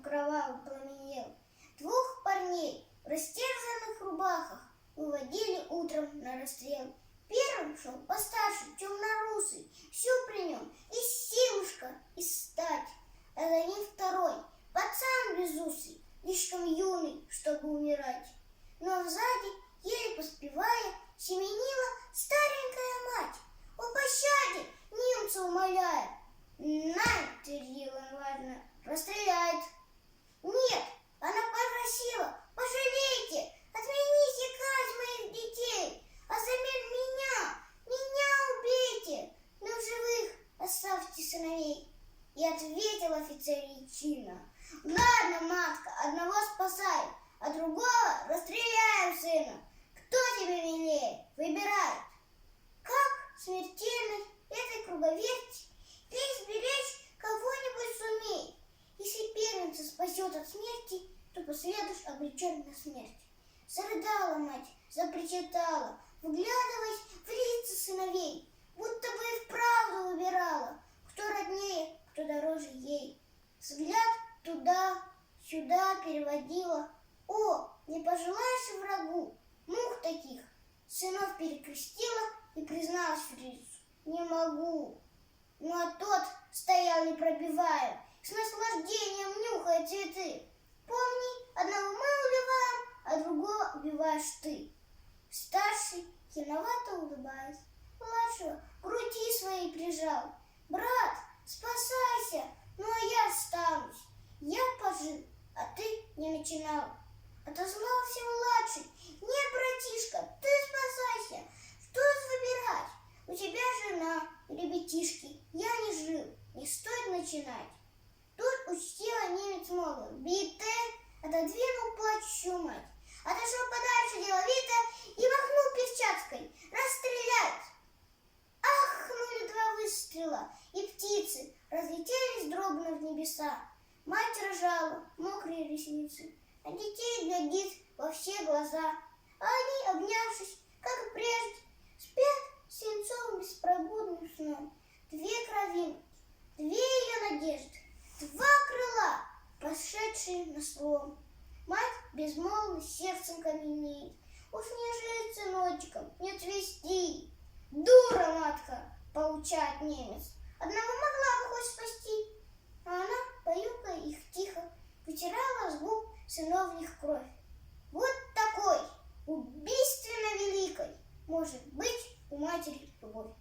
кровавый пламенел. Двух парней в растерзанных рубахах выводили утром на расстрел. Первым шел постарше, темнорусый, все при нем, и силушка, и стать. А за ним второй, пацан безусый, слишком юный, чтобы умирать. Но сзади, еле поспевая, семенила старенькая мать, о пощаде немца умоляя. «На, — твердил он важно, — расстреляет». «Нет, — она попросила, — пожалейте, отмените казнь моих детей, а взамен меня убейте, но в живых оставьте сыновей». И ответил офицер чинно: «Ладно, матка, одного спасай, а другого расстреляем сына. Кто тебе милее? Выбирай». Как смертельной этой круговерти беречь кого-нибудь сумей? Если первенца спасет от смерти, то последуешь обречен на смерть. Зарыдала мать, запричитала, вглядываясь в лица сыновей, будто бы и вправду выбирала, кто роднее, кто дороже ей. Взгляд туда-сюда переводила. О, не пожелаешь врагу мух таких? Сынов перекрестила и призналась фрицу: «Не могу». Ну а тот стоял, не пробивая, с наслаждением нюхая цветы. «Помни, одного мы убиваем, а другого убиваешь ты». Старший, хиновато улыбаясь, младшего к груди своей прижал: «Брат, спасайся, ну а я останусь. Я пожил, а ты не начинал». Отозвался младший: «Нет, братишка, ты спасайся. Что выбирать? У тебя жена и ребятишки. Я не жил, не стоит начинать». Тут учтиво немец молвил: «Бите!» Отодвинул плачущую мать, отошел подальше деловито и махнул перчаткой: «Расстрелять!» Ахнули два выстрела, и птицы разлетелись дробно в небеса. Мать рожала, мокрые ресницы, а детей глядит во все глаза. А они, обнявшись, как и прежде, спят свинцовым беспробудным сном. Две кровинки, две ее надежды, два крыла, пошедшие на слом. Мать безмолвно сердцем каменеет: «Уж не жить сыночком, не отвести». «Дура, матка! — поучает немец. — Одного могла бы хоть спасти». А она, баюкая их тихо, вытирала с губ сыновних кровь. Вот такой убийственно великой может быть у матери любовь.